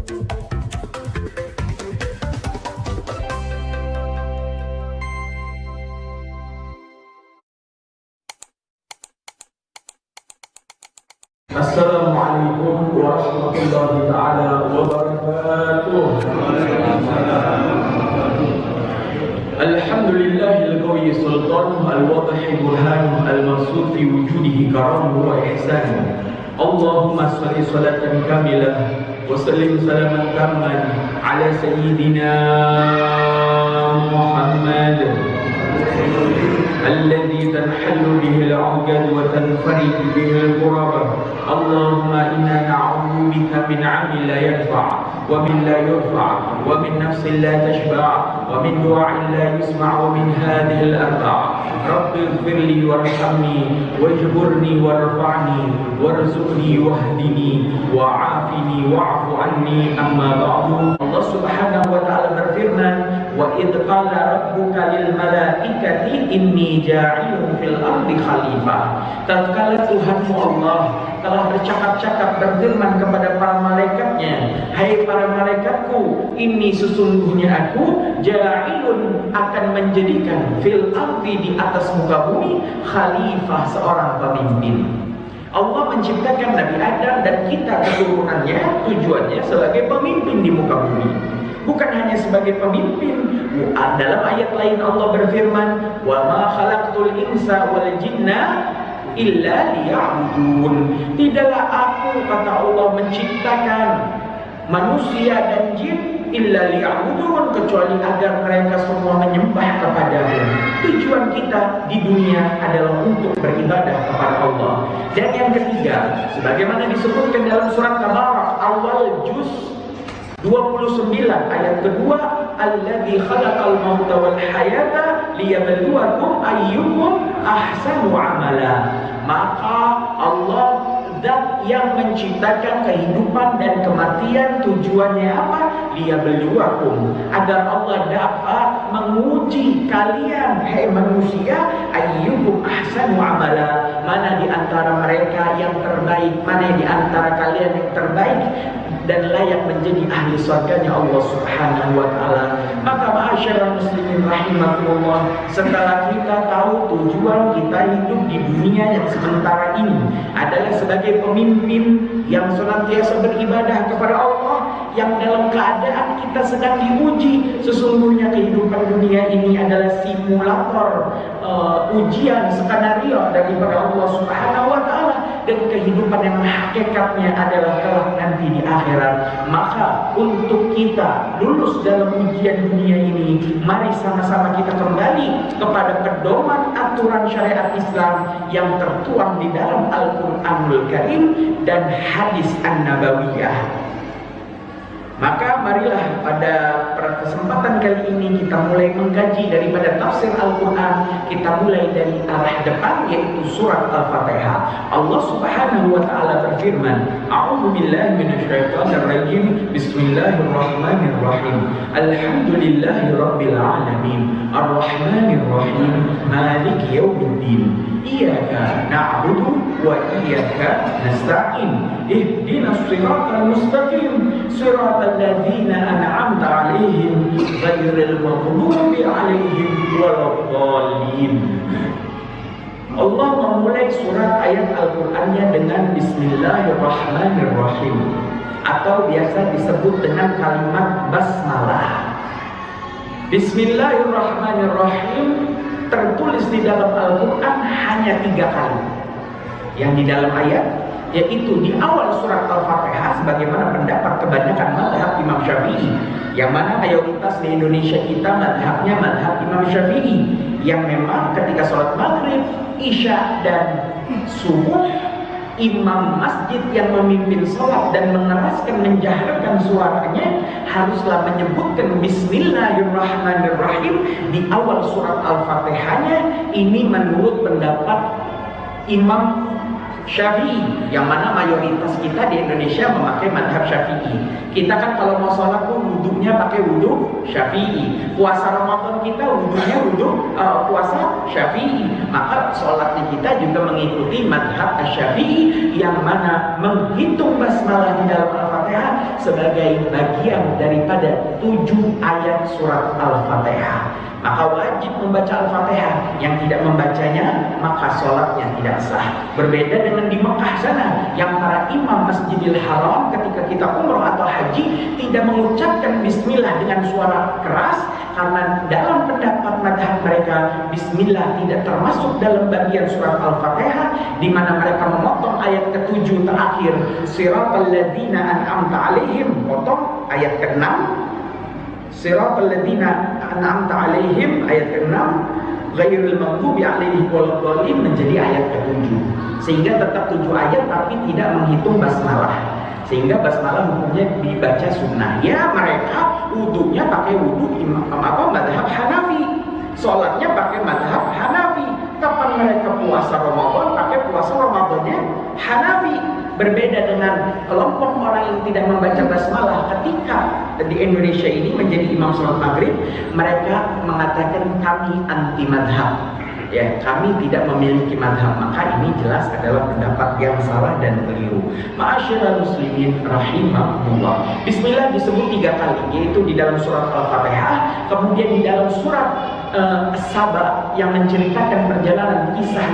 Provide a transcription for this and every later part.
Assalamualaikum warahmatullahi ta'ala wabarakatuh. Alhamdulillahil qawi sultanuhu al-wadihi burhanuhu al-maksud fi wujudihi karamuhu wa ihsanuhu. Allahumma salli salatan kamilah wa sallim salaman tamman ala sayyidina Muhammad alladhi tanhallu bihi al-'uqad wa tanfariju bihi al-qurab. Allahumma inna na'udzu bika min 'amalin la yanfa' wa min la yurfa' wa min nafsin la tashba' wa min du'a'in la yusma' wa min hadhihi al-arba'. Rabbi ighfirli warhamni wajburni warfa'ni warzuqni wahdini wa'afini wa'fu anni. Amma ba'du. Allah Subhanahu wa ta'ala berfirman, wa idh qala rabbuka lil malaikati inni ja'ilun fil ardi khalifah. Tatkala Tuhanmu Allah telah bercakap-cakap berfirman kepada para malaikatnya, hai para malaikatku, ini sesungguhnya aku ja'ilun akan menjadikan fil ardi di atas muka bumi khalifah, seorang pemimpin. Allah menciptakan Nabi Adam dan kita keturunannya tujuannya sebagai pemimpin di muka bumi, bukan hanya sebagai pemimpin. Dalam ayat lain Allah berfirman, wa ma khalaqtul insa wal jinna illa liya'budun. Tidaklah aku, kata Allah, menciptakan manusia dan jin illa liya'budun, kecuali agar mereka semua menyembah kepadamu. Tujuan kita di dunia adalah untuk beribadah kepada Allah. Dan yang ketiga, sebagaimana disebutkan dalam surat Tabarak awal juz 29 ayat kedua, alladzi khalaqal mauta wal hayata liyabluwakum ayyukum ahsanu amala. Maka Allah zat yang menciptakan kehidupan dan kematian, tujuannya apa? Liyabluwakum, agar Allah dapat menguji kalian, hai manusia, ayyukum ahsanu amala, mana di antara mereka yang terbaik, mana di antara kalian yang terbaik dan layak menjadi ahli surganya Allah Subhanahu wa ta'ala. Maka ma'asyiral muslimin rahimakumullah, setelah kita tahu tujuan kita hidup di dunia yang sementara ini adalah sebagai pemimpin yang senantiasa beribadah kepada Allah, yang dalam keadaan kita sedang diuji. Sesungguhnya kehidupan dunia ini adalah simulator ujian skenario daripada Allah Subhanahu wa ta'ala, dan kehidupan yang hakikatnya adalah kelak nanti di akhirat. Maka untuk kita lulus dalam ujian dunia ini, mari sama-sama kita kembali kepada pedoman aturan syariat Islam yang tertuang di dalam Al-Qur'anul Karim dan hadis An-Nabawiyah. Maka marilah pada kesempatan kali ini kita mulai mengkaji daripada tafsir Al-Quran. Kita mulai dari arah depan, yaitu surat Al-Fatihah. Allah Subhanahu wa ta'ala berfirman, a'udzu billahi minasyaitonir rajim, bismillahirrahmanirrahim, alhamdulillahi rabbil alamin, arrahmanir rahim, maliki yaumiddin, iyyaka na'budu wa iyyaka nasta'in, ihdinas siratal mustaqim, siratal alladzina an'amta 'alaihim ghairil maghdubi 'alaihim waladdallin. Allah memulai surat ayat Al-Qur'annya dengan bismillahirrahmanirrahim, atau biasa disebut dengan kalimat basmalah. Bismillahirrahmanirrahim tertulis di dalam Al-Quran hanya 3 kali. Yang di dalam ayat, yaitu di awal surat Al-Fatihah, sebagaimana pendapat kebanyakan mazhab Imam Syafi'i, yang mana mayoritas di Indonesia kita mazhabnya mazhab Imam Syafi'i, yang memang ketika sholat maghrib, isya dan subuh, imam masjid yang memimpin sholat dan mengeraskan, menjaharkan suaranya haruslah menyebutkan bismillahirrahmanirrahim di awal surat Al-Fatihahnya. Ini menurut pendapat Imam Syafi'i, yang mana mayoritas kita di Indonesia memakai madhab Syafi'i. Kita kan kalau mau sholat pun wudhunya pakai wudhu Syafi'i. Puasa Ramadan kita wudhunya wudhu puasa Syafi'i. Maka sholatnya kita juga mengikuti madhab Syafi'i, yang mana menghitung basmalah di dalam Al-Fatihah Al-Fatihah sebagai bagian daripada 7 ayat surat Al-Fatihah. Maka wajib membaca Al-Fatihah. Yang tidak membacanya maka sholatnya tidak sah. Berbeda dengan di Mekah sana, yang para imam Masjidil Haram ketika kita umroh atau haji tidak mengucapkan bismillah dengan suara keras, karena dalam pendapat madhab mereka bismillah tidak termasuk dalam bagian surat Al-Fatihah, di mana mereka memotong ayat ke-7 terakhir, siratal ladzina an'amta alaihim, potong ayat ke-6, siratal ladzina an'amta alaihim ayat ke-6, ghairil maghdubi alaihim waladdallin menjadi ayat ke-7. Sehingga tetap 7 ayat tapi tidak menghitung basmalah. Sehingga basmalah hukumnya dibaca sunnah. Ya, mereka wudunya pakai wudu madhab Hanafi, sholatnya pakai madhab Hanafi. Kapan mereka puasa Ramadan pakai puasa Ramadannya Hanafi. Berbeda dengan kelompok orang yang tidak membaca basmalah. Ketika di Indonesia ini menjadi imam sholat maghrib, mereka mengatakan kami anti madhab. Ya, kami tidak memiliki madhab. Maka ini jelas adalah pendapat yang salah dan keliru. Ma'asyiral muslimin rahimahumullah. Bismillah disebut 3 kali, yaitu di dalam surat Al-Fatihah, kemudian di dalam surat As-Saba yang menceritakan perjalanan kisah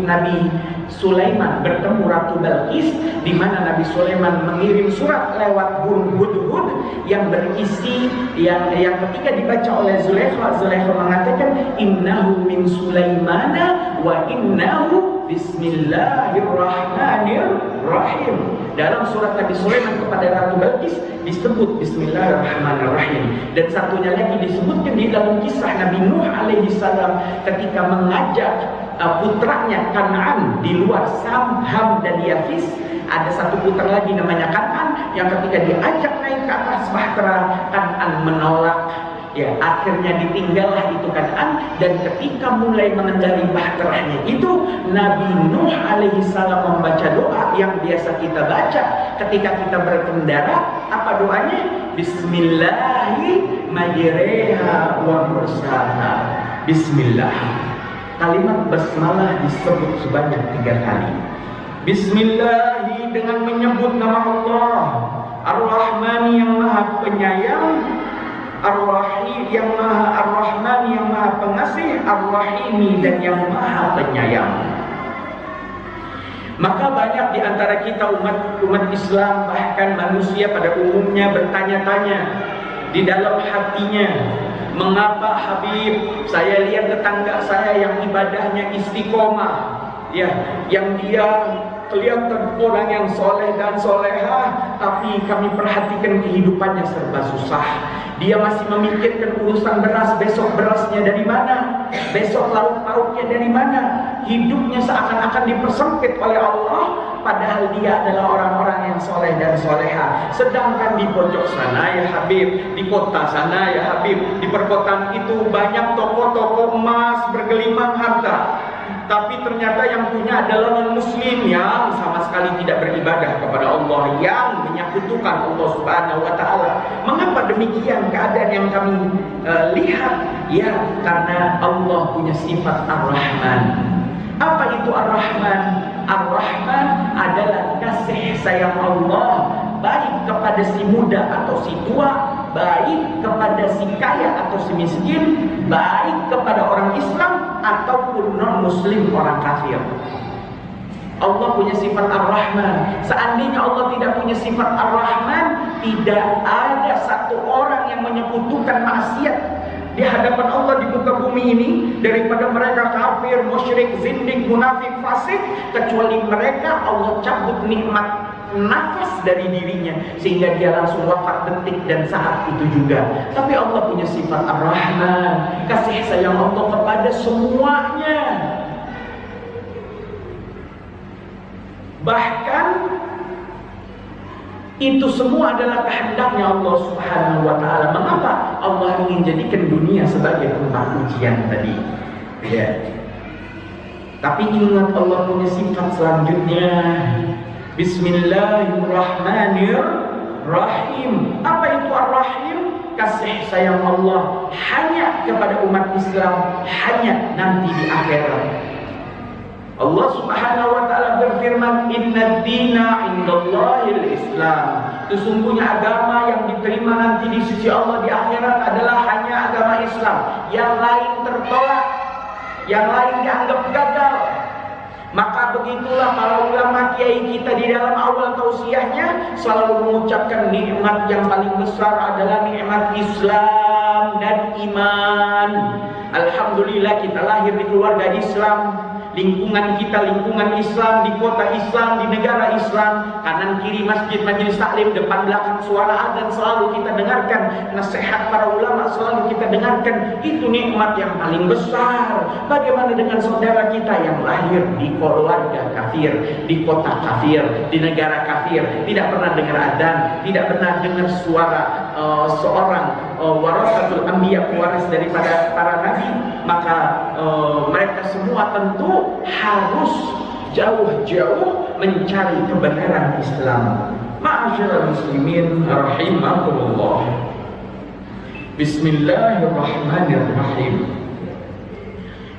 Nabi Sulaiman bertemu Ratu Balqis, di mana Nabi Sulaiman mengirim surat lewat burung hudhud yang berisi yang ketika dibaca oleh Zulaikha mengatakan innahu min Sulaimana wa innahu bismillahirrahmanirrahim. Dalam surat Nabi Sulaiman kepada Ratu Balqis disebut bismillahirrahmanirrahim, dan satunya lagi disebutkan di dalam kisah Nabi Nuh alaihi salam ketika mengajak putranya Kan'an di luar Sam, Ham dan Yafis. Ada satu putra lagi namanya Kan'an yang ketika diajak naik ke atas bahtera, Kan'an menolak. Ya, akhirnya ditinggallah itu Kan'an, dan ketika mulai mengendari bahteranya itu, Nabi Nuh alaihi salam membaca doa yang biasa kita baca ketika kita berkendara. Apa doanya? Bismillahi majreha wa mursaha. Bismillah. Kalimat basmalah disebut sebanyak 3 kali. Bismillahi dengan menyebut nama Allah, Ar-Rahmani yang Maha Penyayang, Ar-Rahim yang Maha Ar-Rahman yang Maha Pengasih, Ar-Rahimi dan yang Maha Penyayang. Maka banyak di antara kita umat Islam, bahkan manusia pada umumnya bertanya-tanya di dalam hatinya, mengapa Habib, saya lihat tetangga saya yang ibadahnya istiqomah, ya, yang dia kelihatan orang yang soleh dan solehah, tapi kami perhatikan kehidupannya serba susah. Dia masih memikirkan urusan beras, besok berasnya dari mana, besok lauk pauknya dari mana. Hidupnya seakan-akan dipersempit oleh Allah, padahal dia adalah orang-orang yang soleh dan soleha. Sedangkan di pojok sana ya Habib, di kota sana ya Habib, di perkotaan itu banyak toko-toko emas bergelimang harta, tapi ternyata yang punya adalah non-muslim yang sama sekali tidak beribadah kepada Allah, yang menyekutukan Allah Subhanahu wa Ta'ala. Mengapa demikian keadaan yang kami lihat? Ya, karena Allah punya sifat Ar-Rahman. Apa itu Ar-Rahman? Ar-Rahman adalah kasih sayang Allah, baik kepada si muda atau si tua, baik kepada si kaya atau si miskin, baik kepada orang Islam ataupun non-muslim, orang kafir. Allah punya sifat Ar-Rahman. Seandainya Allah tidak punya sifat Ar-Rahman, tidak ada satu orang yang menyekutukan maksiat di hadapan Allah di muka bumi ini daripada mereka kafir, musyrik, zindik, munafik, fasik, kecuali mereka Allah cabut nikmat nafas dari dirinya sehingga dia langsung wafat detik dan saat itu juga. Tapi Allah punya sifat Ar-Rahman, kasih sayang Allah kepada semuanya. Bahkan itu semua adalah kehendaknya Allah Subhanahu wa Ta'ala. Mengapa Allah ingin jadikan dunia sebagai tempat ujian tadi? Ya. Tapi ingat Allah punya sifat selanjutnya. Bismillahirrahmanirrahim. Apa itu Ar-Rahim? Kasih sayang Allah hanya kepada umat Islam, hanya nanti di akhirat. Allah Subhanahu wa Ta'ala berfirman, "Inna dina indallahil Islam." Sesungguhnya agama yang diterima nanti di sisi Allah di akhirat adalah hanya agama Islam. Yang lain tertolak, yang lain dianggap gagal. Maka begitulah para ulama kiai kita di dalam awal tausiahnya selalu mengucapkan nikmat yang paling besar adalah nikmat Islam dan iman. Alhamdulillah kita lahir di keluarga Islam. Lingkungan kita lingkungan Islam, di kota Islam, di negara Islam, kanan kiri masjid, majelis taklim, depan belakang suara adzan selalu kita dengarkan, nasihat para ulama selalu kita dengarkan. Itu nikmat yang paling besar. Bagaimana dengan saudara kita yang lahir di keluarga kafir, di kota kafir, di negara kafir, tidak pernah dengar adzan, tidak pernah dengar suara seorang warasatul anbiya, pewaris daripada para nabi, maka mereka semua tentu harus jauh-jauh mencari kebenaran Islam. Ma'asyiral muslimin rahimakumullah. Bismillahirrahmanirrahim.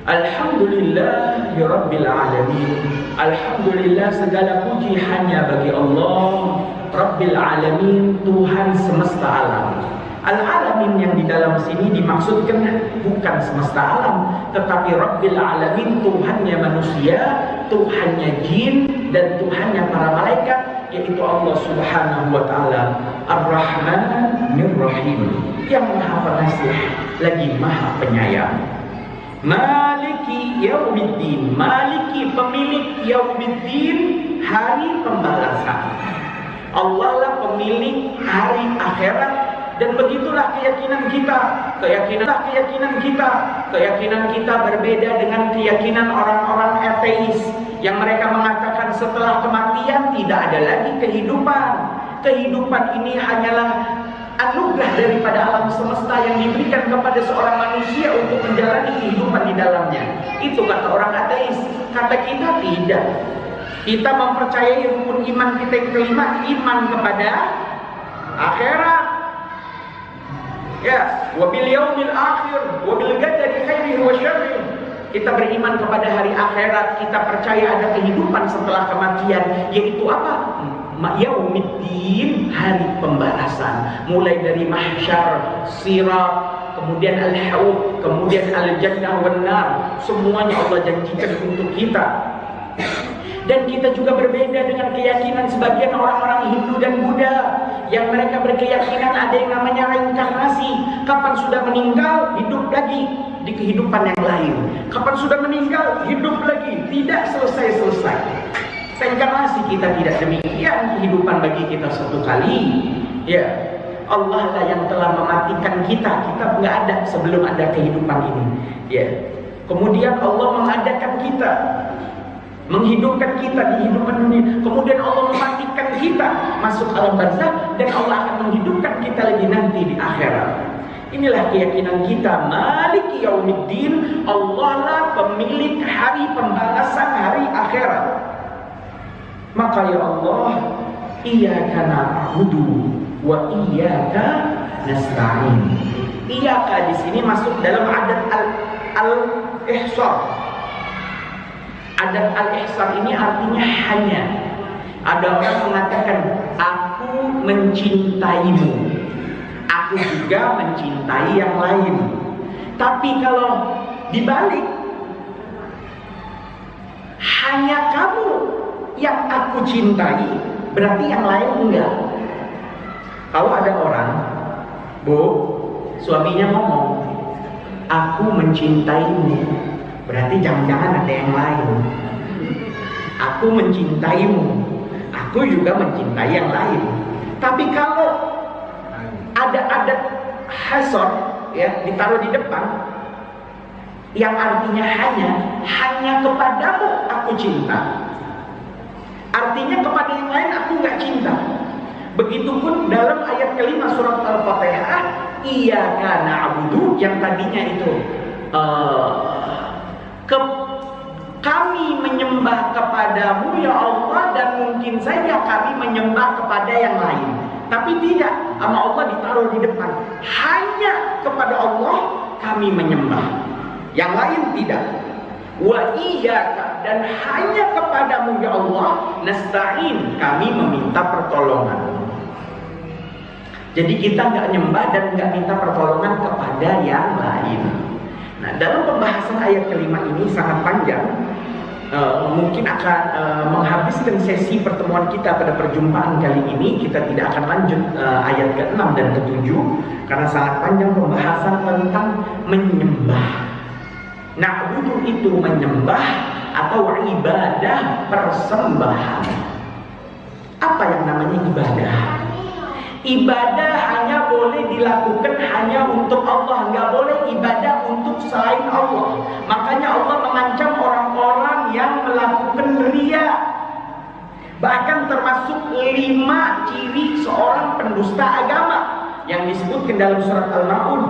Alhamdulillahirabbil alamin. Alhamdulillah, segala puji hanya bagi Allah Rabbil alamin, Tuhan semesta alam. Al-alamin yang di dalam sini dimaksudkan bukan semesta alam, tetapi Rabbil alamin, Tuhannya manusia, Tuhannya jin, dan Tuhannya para malaikat, yaitu Allah Subhanahu wa ta'ala. Ar-Rahmanir-Rahim, yang maha pengasih lagi maha penyayang. Maliki yaumiddin, Maliki pemilik yaumiddin, hari pembalasan. Allah lah pemilik hari akhirat. Dan begitulah keyakinan kita. Keyakinan kita berbeda dengan keyakinan orang-orang ateis yang mereka mengatakan setelah kematian tidak ada lagi kehidupan. Kehidupan ini hanyalah anugerah daripada alam semesta yang diberikan kepada seorang manusia untuk menjalani kehidupan di dalamnya. Itu kata orang ateis. Kata kita tidak. Kita mempercayai rukun iman kita yang kelima, iman kepada akhirat. Ya, wabil yaumil akhir, wabil qadari khairihi wa syarrihi. Kita beriman kepada hari akhirat, kita percaya ada kehidupan setelah kematian, yaitu apa? Yaumiddin, hari pembalasan. Mulai dari mahsyar, sirat, kemudian al-haud, kemudian al-jannah wan nar. Semuanya Allah janjikan untuk kita. Dan kita juga berbeda dengan keyakinan sebagian orang-orang Hindu dan Buddha yang mereka berkeyakinan ada yang namanya reinkarnasi. Kapan sudah meninggal, hidup lagi di kehidupan yang lain. Kapan sudah meninggal, hidup lagi. Tidak selesai-selesai. Reinkarnasi kita tidak demikian. Kehidupan bagi kita satu kali. Ya, Allah lah yang telah mematikan kita. Kita nggak ada sebelum ada kehidupan ini. Ya. Kemudian Allah mengadakan kita, menghidupkan kita di kehidupan dunia. Kemudian Allah mematikan kita, masuk alam barzakh, dan Allah akan menghidupkan kita lagi nanti di akhirat. Inilah keyakinan kita. Maliki yaumiddin, Allah lah pemilik hari pembalasan, hari akhirat. Maka ya Allah, iyyaka na'budu wa iyyaka nasta'in. Iyyaka di sini masuk dalam adat al-ihsar. Adat al-ihsar ini artinya hanya. Ada orang mengatakan, aku mencintaimu, aku juga mencintai yang lain. Tapi kalau dibalik, hanya kamu yang aku cintai, berarti yang lain enggak. Kalau ada orang, Bu, suaminya ngomong, aku mencintaimu, berarti jangan-jangan ada yang lain. Aku mencintaimu, aku juga mencintai yang lain. Tapi kalau ada adat hasor, ya, ditaruh di depan, yang artinya hanya kepadamu aku cinta, artinya kepada yang lain aku nggak cinta. Begitupun dalam ayat kelima surat Al-Fatihah, iyyaka na'budu, yang tadinya itu kami menyembah kepadamu ya Allah, dan mungkin saja kami menyembah kepada yang lain. Tapi tidak, sama Allah ditaruh di depan. Hanya kepada Allah kami menyembah, yang lain tidak. Wa iyyaka, dan hanya kepadamu ya Allah, nasta'in, kami meminta pertolongan. Jadi kita nggak nyembah dan nggak minta pertolongan kepada yang lain. Nah, dalam pembahasan ayat kelima ini sangat panjang. Mungkin akan menghabiskan sesi pertemuan kita pada perjumpaan kali ini. Kita tidak akan lanjut ayat ke-6 dan ke-7 karena sangat panjang pembahasan tentang menyembah. Na'budu itu menyembah atau ibadah persembahan. Apa yang namanya ibadah? Ibadah hanya boleh dilakukan hanya untuk Allah, nggak boleh ibadah untuk selain Allah. Makanya Allah mengancam orang-orang yang melakukan riya. Bahkan termasuk 5 ciri seorang pendusta agama yang disebutkan dalam surat Al-Ma'un.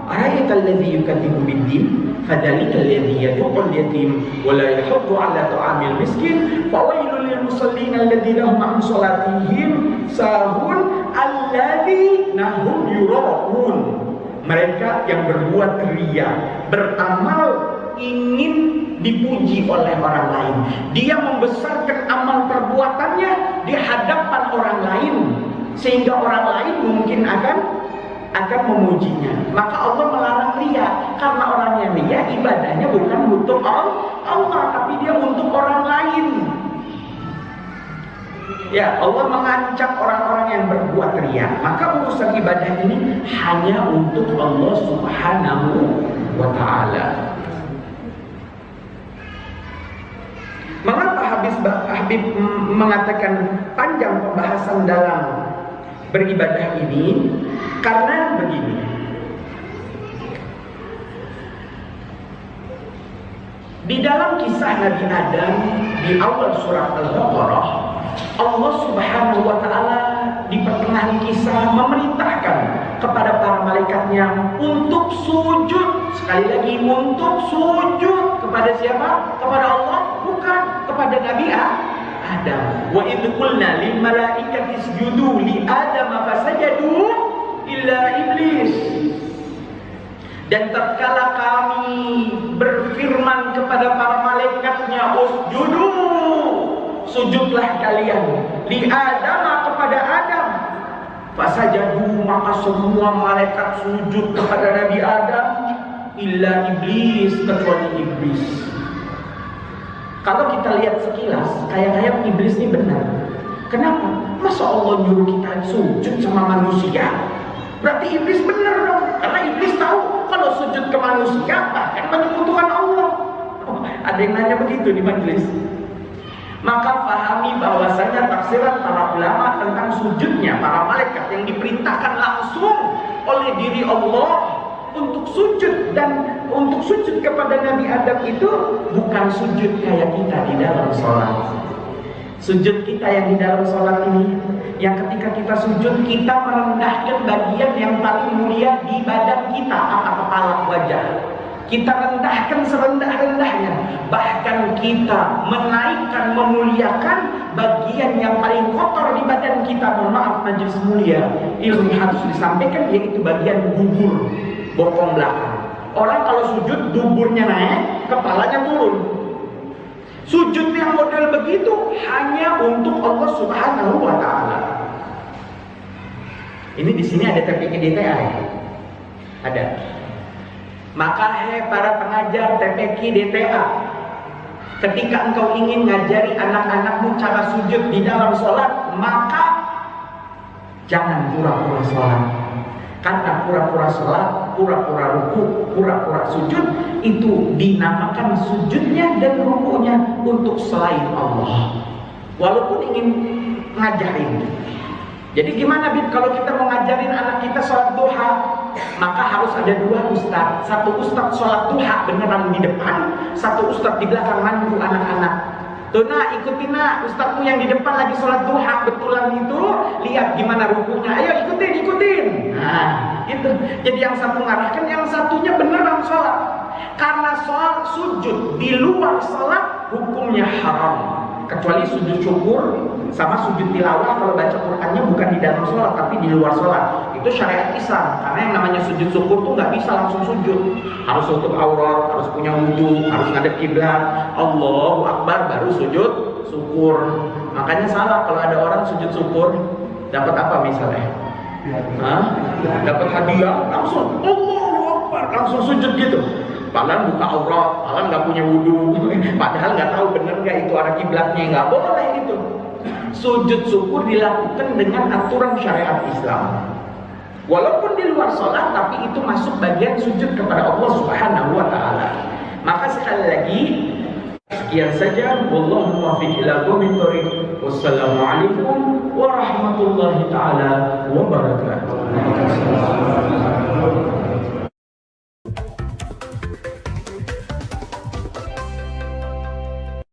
Ara'aital ladzi yukadzibu bid-din fadzalikal ladzi yad'ul yatim wa la yahuddu 'ala ta'amil miskin fawailul lil musallin alladzina hum 'an shalatihim sahun alladzina hum yura'un. Mereka yang berbuat riya, beramal ingin dipuji oleh orang lain. Dia membesarkan amal perbuatannya di hadapan orang lain sehingga orang lain mungkin akan memujinya. Maka Allah melarang riya karena orang yang riya ibadahnya bukan untuk Allah tapi dia untuk orang lain. Ya, Allah mengancam orang-orang yang berbuat riya. Maka urusan ibadah ini hanya untuk Allah Subhanahu wa ta'ala. Mengapa Habib mengatakan panjang pembahasan dalam beribadah ini? Karena begini, di dalam kisah Nabi Adam di awal surat Al-Baqarah, Allah Subhanahu wa ta'ala di pertengahan kisah memerintahkan kepada para malaikatnya untuk sujud. Sekali lagi, untuk sujud kepada siapa? Kepada Allah, bukan kepada Nabi Adam. Wa idh qulna lil malaikati isjudu li Adam fasajadu illa iblis. Dan tatkala kami berfirman kepada para malaikatnya, usjudu, sujudlah kalian li Adam, kepada Adam. Fasajadu, maka semua malaikat sujud kepada Nabi Adam illa iblis, kecuali iblis. Kalau kita lihat sekilas, kayak iblis ini benar. Kenapa? Masa Allah nyuruh kita sujud sama manusia? Berarti iblis benar dong. Karena iblis tahu kalau sujud ke manusia bahkan menyekutukan Allah. Ada yang nanya begitu di majelis. Maka pahami bahwasanya tafsiran para ulama tentang sujudnya para malaikat yang diperintahkan langsung oleh diri Allah untuk sujud, dan untuk sujud kepada Nabi Adam itu bukan sujud kayak kita di dalam sholat. Sujud kita yang di dalam sholat ini, yang ketika kita sujud kita merendahkan bagian yang paling mulia di badan kita, apa? Kepala, wajah. Kita rendahkan serendah-rendahnya. Bahkan kita menaikkan, memuliakan bagian yang paling kotor di badan kita. Mohon maaf majelis mulia, ilmu harus disampaikan, yaitu bagian dubur, bokong belakang. Orang kalau sujud duburnya naik, kepalanya turun. Sujud yang model begitu hanya untuk Allah Subhanahu wa ta'ala. Ini di sini ada TPQ DTA ya? Ada. Maka para pengajar TPQ DTA, ketika engkau ingin ngajari anak-anakmu cara sujud di dalam sholat, maka jangan pura-pura sholat. Karena pura-pura sholat, pura-pura ruku, pura-pura sujud, itu dinamakan sujudnya dan rukunya untuk selain Allah. Walaupun ingin ngajarin. Jadi gimana Bib kalau kita mau ngajarin anak kita sholat duha? Maka harus ada 2 ustadz. Satu ustadz sholat duha beneran di depan, satu ustadz di belakang mandu anak-anak. Tuh nak, ikutin nak, ustadzmu yang di depan lagi sholat duha betulan itu, lihat gimana rukunya, ayo ikutin. Nah, gitu. Jadi yang satu ngarahkan, yang satunya beneran sholat. Karena sholat sujud di luar sholat hukumnya haram. Kecuali sujud syukur sama sujud tilawah kalau baca Qur'annya bukan di dalam sholat tapi di luar sholat. Itu syariat Islam. Karena yang namanya sujud syukur tuh nggak bisa langsung sujud. Harus tutup aurat, harus punya wudu, harus ngadep kiblat. Allahu Akbar baru sujud syukur. Makanya salah kalau ada orang sujud syukur dapat apa misalnya? Dapat hadiah langsung Allahu Akbar, langsung sujud gitu. Padahal buka aurat, padahal nggak punya wudhu, padahal nggak tahu bener nggak itu arah kiblatnya, nggak boleh itu. Sujud syukur dilakukan dengan aturan syariat Islam. Walaupun di luar sholat, tapi itu masuk bagian sujud kepada Allah Subhanahu wa Ta'ala. Maka sekali lagi, sekian saja. Wallahu muwaffiq ila aqwamit thoriq. Wassalamualaikum warahmatullahi taala wabarakatuh.